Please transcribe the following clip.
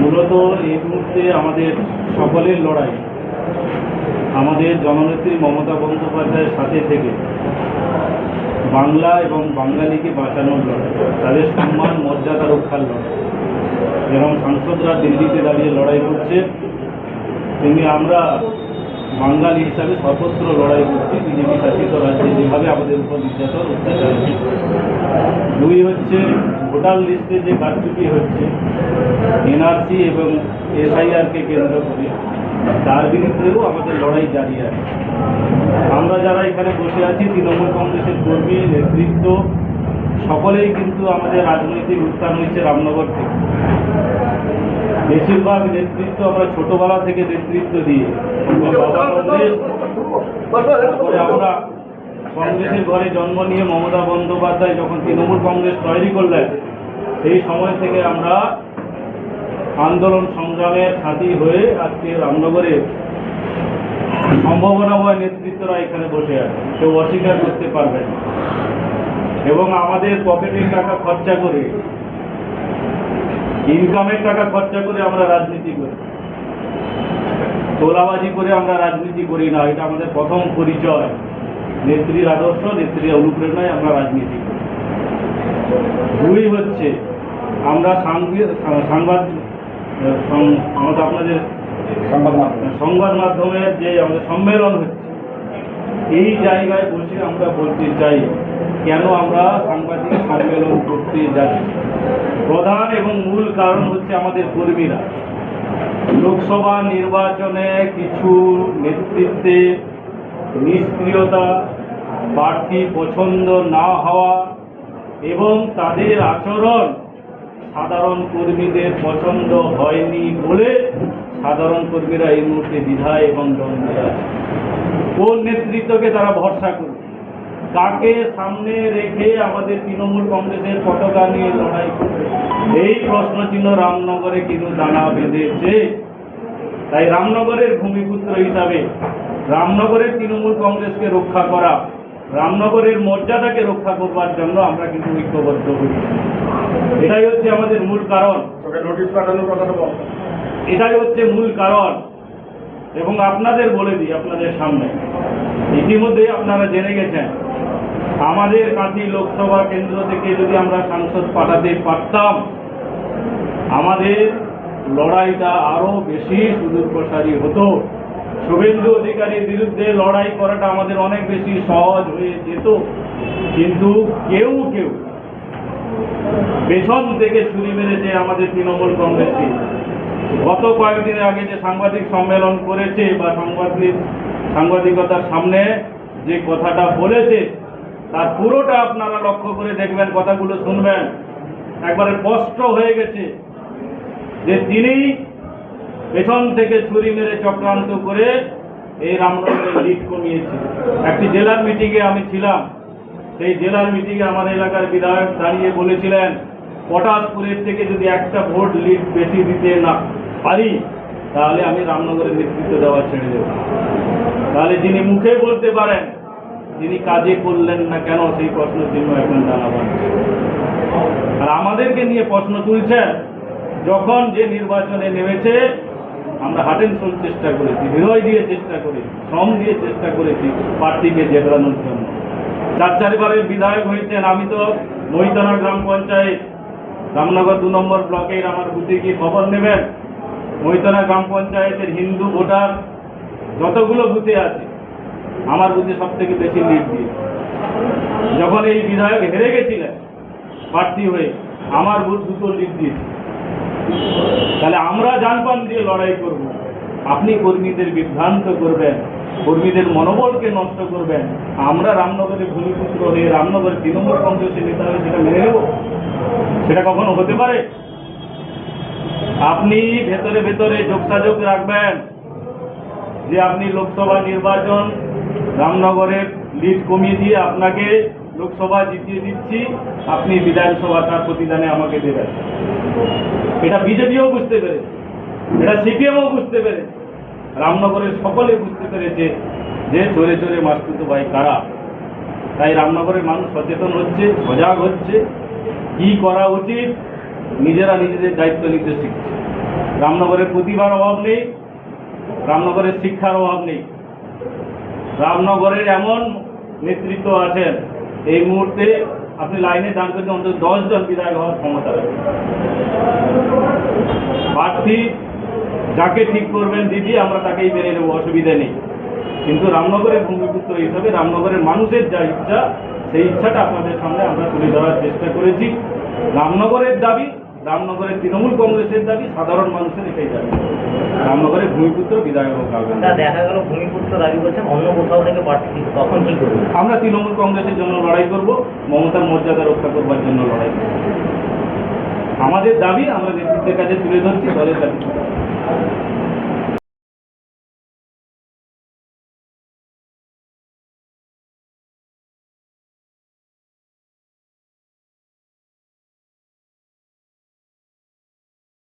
মূলত এই মুহূর্তে আমাদের সকলের লড়াই আমাদের জননেত্রী মমতা বন্দ্যোপাধ্যায়ের সাথে থেকে বাংলা এবং বাঙালিকে বাঁচানোর লড়াই, তাদের সম্মান মর্যাদা রক্ষার লড়াই। যেরকম সাংসদরা দিল্লিতে দাঁড়িয়ে লড়াই করছে, তেমনি আমরা বাঙালি হিসাবে সর্বত্র লড়াই করছি বিজেপি শাসিত রাজ্যে যেভাবে আমাদের উপর নির্যাতন অত্যাচার হচ্ছে। দুই হচ্ছে ভোটার লিস্টে যে কারচুপি হচ্ছে এনআরসি এবং এসআইআরকে কেন্দ্র করে, তার বিরুদ্ধেও আমাদের লড়াই জারি আছে। আমরা যারা এখানে বসে আছি তৃণমূল কংগ্রেসের কর্মী নেতৃত্ব সকলেই কিন্তু আমাদের রাজনৈতিক উত্থান হয়েছে রামনগর থেকে। বেশিরভাগ নেতৃত্ব আমরা ছোটবেলা থেকে নেতৃত্ব দিয়ে আমরা কংগ্রেসের ঘরে জন্ম নিয়ে মমতা বন্দ্যোপাধ্যায় যখন তৃণমূল কংগ্রেস তৈরি করলেন সেই সময় থেকে আমরা আন্দোলন সংগ্রামের সাথী হয়ে আজকে রামনগরে সম্ভাবনাময় নেতৃত্বরা এখানে বসে আছে, কেউ অস্বীকার করতে পারবে না। এবং আমাদের পকেটের টাকা খরচা করে, ইনকামের টাকা খরচা করে আমরা রাজনীতি করি, তোলাবাজি করে আমরা রাজনীতি করি না। এটা আমাদের প্রথম পরিচয়। নেত্রীর আদর্শ, নেত্রীর অনুপ্রেরণায় আমরা রাজনীতি করি। দুই হচ্ছে আমরা আপনাদের সংবাদ মাধ্যমের যে আমাদের সম্মেলন হচ্ছে, এই জায়গায় বসে আমরা বলতে চাই কেন আমরা সাংবাদিক সম্মেলন করতে যাচ্ছি। প্রধান এবং মূল কারণ হচ্ছে আমাদের কর্মীরা লোকসভা নির্বাচনে কিছু নেতৃত্বে নিষ্ক্রিয়তা, প্রার্থী পছন্দ না হওয়া এবং তাদের আচরণ সাধারণ কর্মীদের পছন্দ হয়নি বলে সাধারণ কর্মীরা এই মুহূর্তে দ্বিধায় এবং দ্বন্দ্বে আছে। কোন নেতৃত্বকে তারা ভরসা করবে, কাকে সামনে রেখে আমাদের তৃণমূল কংগ্রেসের পতাকা নিয়ে লড়াই করবে, এই প্রশ্নচিহ্ন রামনগরে কিন্তু দানা বেঁধেছে। তাই রামনগরের ভূমিপুত্র হিসাবে রামনগরের তৃণমূল কংগ্রেসকে রক্ষা করা, রামনগরের মর্যাদাকে রক্ষা করবার জন্য আমরা কিন্তু ঐক্যবদ্ধ হয়েছি। এটাই হচ্ছে আমাদের মূল কারণ। নোটিশ পাঠানোর কথাটা বল, এটাই হচ্ছে মূল কারণ। এবং আপনাদের বলে দিই আপনাদের সামনে, ইতিমধ্যে আপনারা জেনে গেছেন আমাদের কাঁথি লোকসভা কেন্দ্র থেকে যদি আমরা সাংসদ পাঠাতে পারতাম, আমাদের লড়াইটা আরো বেশি সুদূর প্রসারী হতো। শুভেন্দু অধিকারীর বিরুদ্ধে লড়াই করাটা আমাদের অনেক বেশি সহজ হয়ে যেত। কিন্তু কেউ কেউ পেছন থেকে ছুরি মেরেছে আমাদের তৃণমূল কংগ্রেসকে। গত কয়েকদিন আগে যে সাংবাদিক সম্মেলন করেছে বা সাংবাদিকতার সামনে যে কথাটা বলেছে, তার পুরোটা আপনারা লক্ষ্য করে দেখবেন, কথাগুলো শুনবেন, একবারে স্পষ্ট হয়ে গেছে যে তিনি পেছন থেকে ছুরি মেরে চক্রান্ত করে এই রামনগরের লিড কমিয়েছে। একটি জেলার মিটিংয়ে আমি ছিলাম, সেই জেলার মিটিংয়ে আমার এলাকার বিধায়ক দাঁড়িয়ে বলেছিলেন পটাশপুরের থেকে যদি একটা ভোট লিড বেশি দিতে না পারি তাহলে আমি রামনগরের নেতৃত্ব দেওয়া ছেড়ে দেব। তাহলে যিনি মুখে বলতে পারেন তিনি কাজে করলেন না কেন, সেই প্রশ্নের জন্য এখন দানা বাঁধছে। আর আমাদেরকে নিয়ে প্রশ্ন তুলছেন। যখন যে নির্বাচনে নেমেছে আমরা হার্ট অ্যান্ড সোল চেষ্টা করেছি, হৃদয় দিয়ে চেষ্টা করেছি, শ্রম দিয়ে চেষ্টা করেছি প্রার্থীকে জেতানোর জন্য। 4-4বারের বিধায়ক হয়েছেন। আমি তো মহিতনা গ্রাম পঞ্চায়েত রামনগর 2 নম্বর ব্লকের আমার বুথে গিয়ে খবর নেবেন, মহিতনা গ্রাম পঞ্চায়েতের হিন্দু ভোটার যতগুলো বুথে আছে আমার বুথে সব থেকে বেশি লিড দিয়ে। যখন এই বিধায়ক হেরে গেছিলেন প্রার্থী হয়ে, আমার বুথ 2টো লিড দিয়েছে। তাহলে আমরা জানপান দিয়ে লড়াই করব, আপনি কর্মীদের বিভ্রান্ত করবেন, কর্মীদের মনোবলকে নষ্ট করবেন, আমরা রামনগরের ভূমিপুত্র হয়ে রামনগরের তৃণমূল কংগ্রেসের নেতা হয়ে সেটা মেনে নেব? সেটা কখনো হতে পারে? আপনি ভেতরে ভেতরে যোগসাযোগ রাখবেন যে আপনি লোকসভা নির্বাচন রামনগরের লিড কমিয়ে দিয়ে আপনাকে লোকসভা জিতিয়ে দিচ্ছি, আপনি বিধানসভা তার প্রতিদানে আমাকে দেবেন। এটা বিজেপিও বুঝতে পেরেছে, এটা সিপিএমও বুঝতে পেরেছে, রামনগরের সকলে বুঝতে পেরেছে যে চোরে চোরে মাসতুতো ভাই কারা। তাই রামনগরের মানুষ সচেতন হচ্ছে, সজাগ হচ্ছে, কি করা উচিত নিজেরা নিজেদের দায়িত্ব নিতে শিখছে। রামনগরের প্রতিভার অভাব নেই, রামনগরের শিক্ষার অভাব নেই। রামনগরের এমন নেতৃত্ব আছেন, এই মুহূর্তে আপনি লাইনে দান করতে অন্তত 10 জন বিধায়ক হওয়ার ক্ষমতা রাখেন। প্রার্থী যাকে ঠিক করবেন দিদি, আমরা তাকেই মেনে নেব, অসুবিধা নেই। কিন্তু রামনগরের ভূমিপুত্র হিসাবে রামনগরের মানুষের যা ইচ্ছা, সেই ইচ্ছাটা আপনাদের সামনে আমরা তুলে ধরার চেষ্টা করেছি। রামনগরের দাবি, রামনগরের তৃণমূল কংগ্রেসের দাবি, সাধারণ মানুষের এটাই দাবি, রামনগরের ভূমিপুত্র বিধায়ক হোক। দেখা গেল ভূমিপুত্র দাবি করছেন, অন্য কোথাও থেকে প্রার্থী, তখন কি করবেন? আমরা তৃণমূল কংগ্রেসের জন্য লড়াই করব, মমতার মর্যাদা রক্ষা করবার জন্য লড়াই করব। আমাদের দাবি আমরা নেতৃত্বের কাছে তুলে ধরছি, দলের কাছে তুলে ধরছি।